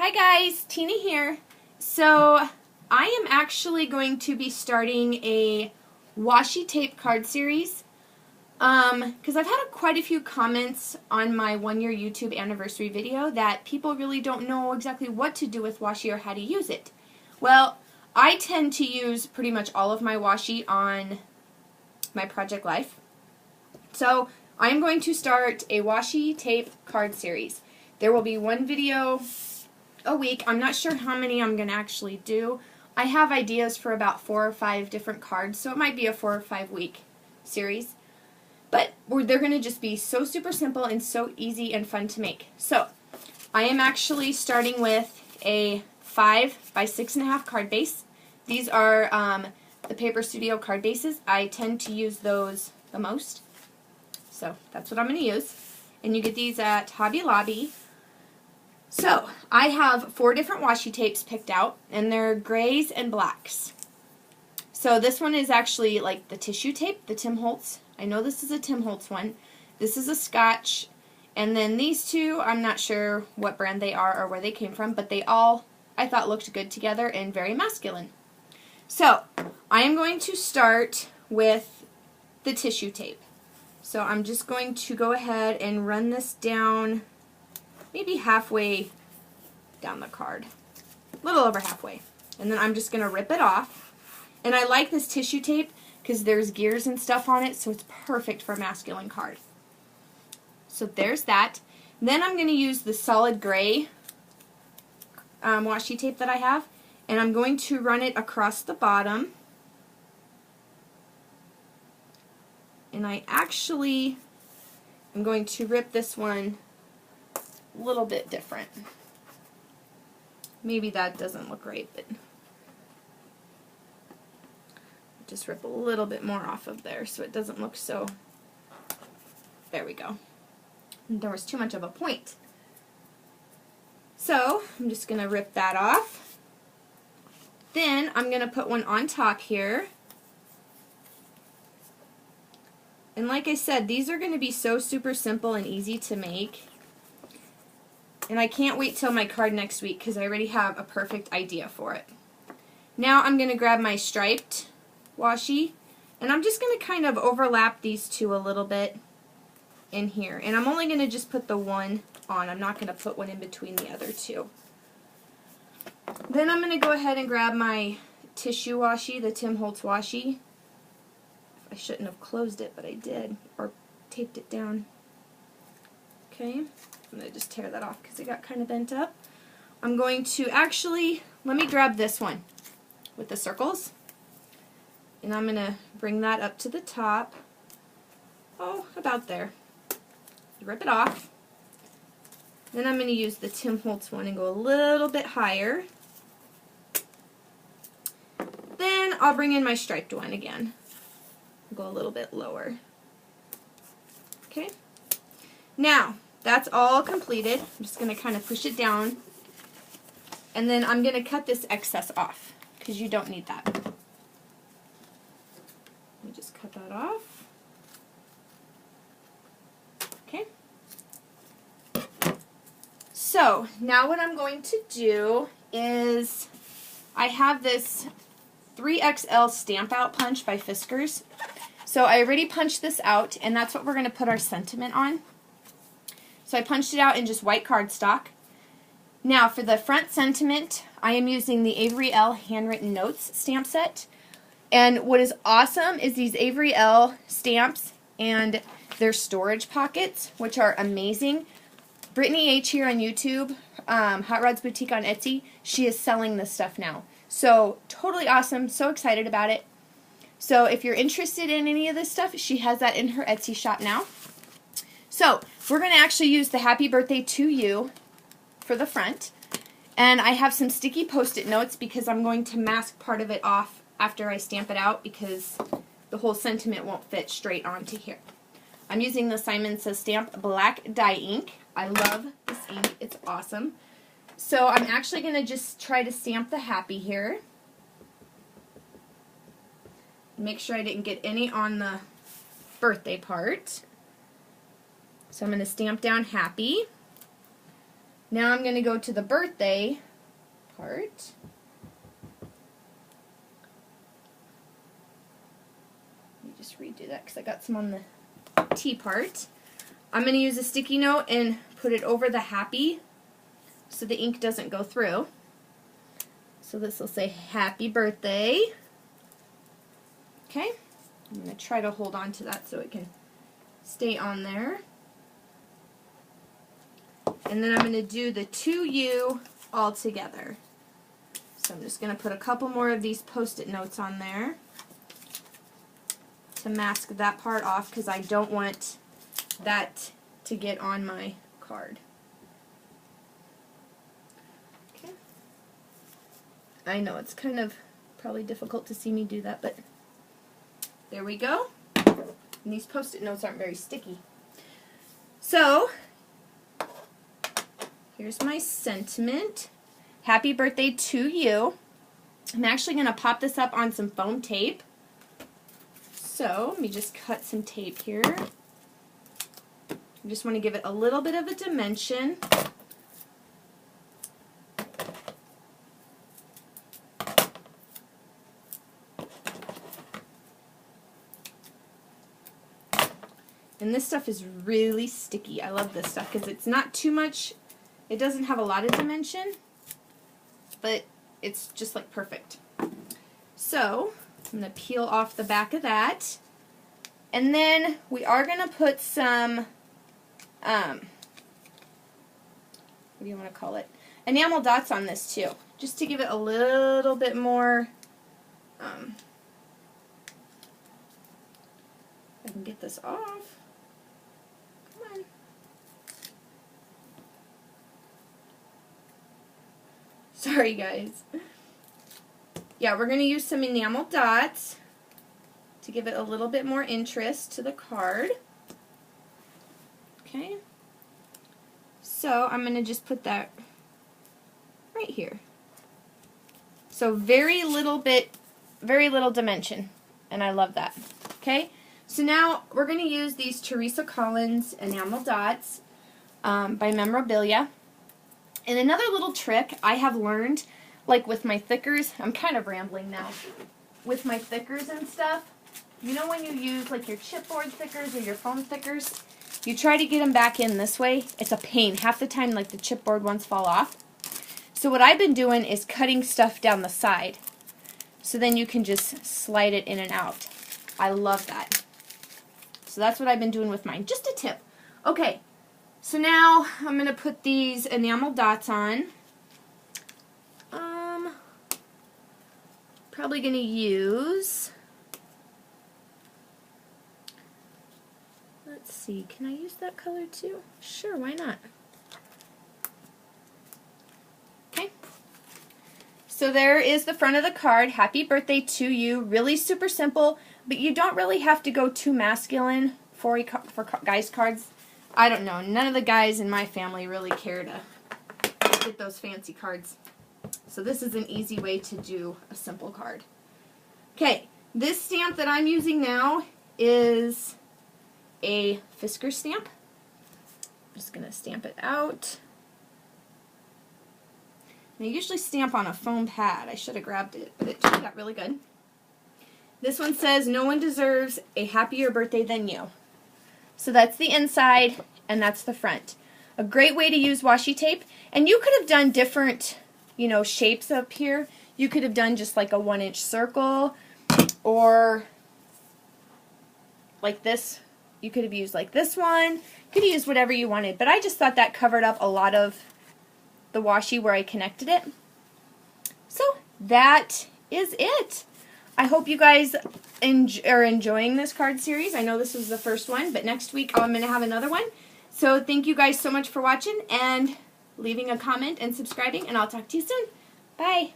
Hi guys, Tina here. So I am actually going to be starting a washi tape card series because I've had quite a few comments on my 1-year YouTube anniversary video that people really don't know exactly what to do with washi or how to use it. Well, I tend to use pretty much all of my washi on my project life. So I'm going to start a washi tape card series. There will be one video a week. I'm not sure how many I'm going to actually do. I have ideas for about 4 or 5 different cards, so it might be a 4 or 5 week series. But they're going to just be so super simple and so easy and fun to make. So I am actually starting with a 5 by 6.5 card base. These are the Paper Studio card bases. I tend to use those the most. So that's what I'm going to use. And you get these at Hobby Lobby. So I have 4 different washi tapes picked out, and they're grays and blacks. So this one is actually like the tissue tape, the Tim Holtz. I know this is a Tim Holtz one. This is a Scotch. And then these two, I'm not sure what brand they are or where they came from, but they all, I thought, looked good together and very masculine. So I am going to start with the tissue tape. So I'm just going to go ahead and run this down maybe halfway down the card, a little over halfway. And then I'm just going to rip it off. And I like this tissue tape because there's gears and stuff on it, so it's perfect for a masculine card. So there's that. Then I'm going to use the solid gray washi tape that I have, and I'm going to run it across the bottom. And I actually am going to rip this one a little bit different. Maybe that doesn't look right, but just rip a little bit more off of there so it doesn't look so. There we go. There was too much of a point. So I'm just going to rip that off. Then I'm going to put one on top here. And like I said, these are going to be so super simple and easy to make. And I can't wait till my card next week because I already have a perfect idea for it. Now I'm going to grab my striped washi, and I'm just going to kind of overlap these two a little bit in here. And I'm only going to just put the one on. I'm not going to put one in between the other two. Then I'm going to go ahead and grab my tissue washi, the Tim Holtz washi. I shouldn't have closed it, but I did, or taped it down. Okay, I'm going to just tear that off because it got kind of bent up. I'm going to actually, let me grab this one with the circles, and I'm going to bring that up to the top. Oh, about there. Rip it off. Then I'm going to use the Tim Holtz one and go a little bit higher. Then I'll bring in my striped one again. Go a little bit lower. Okay. Now, that's all completed. I'm just going to kind of push it down. And then I'm going to cut this excess off because you don't need that. Let me just cut that off. Okay. So, now what I'm going to do is I have this 3XL Stamp Out Punch by Fiskars. So I already punched this out, and that's what we're going to put our sentiment on. So I punched it out in just white cardstock. Now for the front sentiment, I am using the Avery Elle Handwritten Notes stamp set. And what is awesome is these Avery Elle stamps and their storage pockets, which are amazing. Brittany H. here on YouTube, Hot Rods Boutique on Etsy, she is selling this stuff now. So totally awesome, so excited about it. So if you're interested in any of this stuff, she has that in her Etsy shop now. So we're going to actually use the Happy Birthday to You for the front. And I have some sticky Post-it notes because I'm going to mask part of it off after I stamp it out because the whole sentiment won't fit straight onto here. I'm using the Simon Says Stamp Black Dye Ink. I love this ink. It's awesome. So I'm actually going to just try to stamp the happy here. Make sure I didn't get any on the birthday part. So I'm going to stamp down happy. Now I'm going to go to the birthday part. Let me just redo that because I got some on the T part. I'm going to use a sticky note and put it over the happy so the ink doesn't go through. So this will say happy birthday. Okay, I'm going to try to hold on to that so it can stay on there. And then I'm going to do the to you all together. So I'm just going to put a couple more of these Post-it notes on there to mask that part off because I don't want that to get on my card. Okay. I know it's kind of probably difficult to see me do that, but there we go. And these Post-it notes aren't very sticky. So, here's my sentiment. Happy birthday to you. I'm actually going to pop this up on some foam tape. So, let me just cut some tape here. I just want to give it a little bit of a dimension. And this stuff is really sticky. I love this stuff because it's not too much. It doesn't have a lot of dimension, but it's just like perfect. So I'm going to peel off the back of that. And then we are going to put some, what do you want to call it? Enamel dots on this too, just to give it a little bit more, I can get this off. Come on. Sorry guys. Yeah, we're going to use some enamel dots to give it a little bit more interest to the card. Okay. So I'm going to just put that right here. So very little dimension, and I love that. Okay. So now we're going to use these Teresa Collins enamel dots by Memorabilia. And another little trick I have learned, like with my thickers, I'm kind of rambling now, with my thickers and stuff, you know when you use like your chipboard thickers or your foam thickers, you try to get them back in this way, it's a pain. Half the time like the chipboard ones fall off. So what I've been doing is cutting stuff down the side. So then you can just slide it in and out. I love that. So that's what I've been doing with mine. Just a tip. Okay, so now I'm going to put these enamel dots on. Probably going to use, let's see, can I use that color too? Sure, why not? Okay. So there is the front of the card. Happy birthday to you. Really super simple, but you don't really have to go too masculine for guys' cards. I don't know. None of the guys in my family really care to get those fancy cards. So this is an easy way to do a simple card. Okay, this stamp that I'm using now is a Fisker stamp. I'm just going to stamp it out. And I usually stamp on a foam pad. I should have grabbed it, but it turned out really good. This one says, no one deserves a happier birthday than you. So that's the inside, and that's the front. A great way to use washi tape. And you could have done different, you know, shapes up here. You could have done just like a 1-inch circle, or like this. You could have used like this one. You could have used whatever you wanted, but I just thought that covered up a lot of the washi where I connected it. So that is it. I hope you guys are enjoying this card series. I know this was the first one, but next week I'm going to have another one. So thank you guys so much for watching and leaving a comment and subscribing, and I'll talk to you soon. Bye.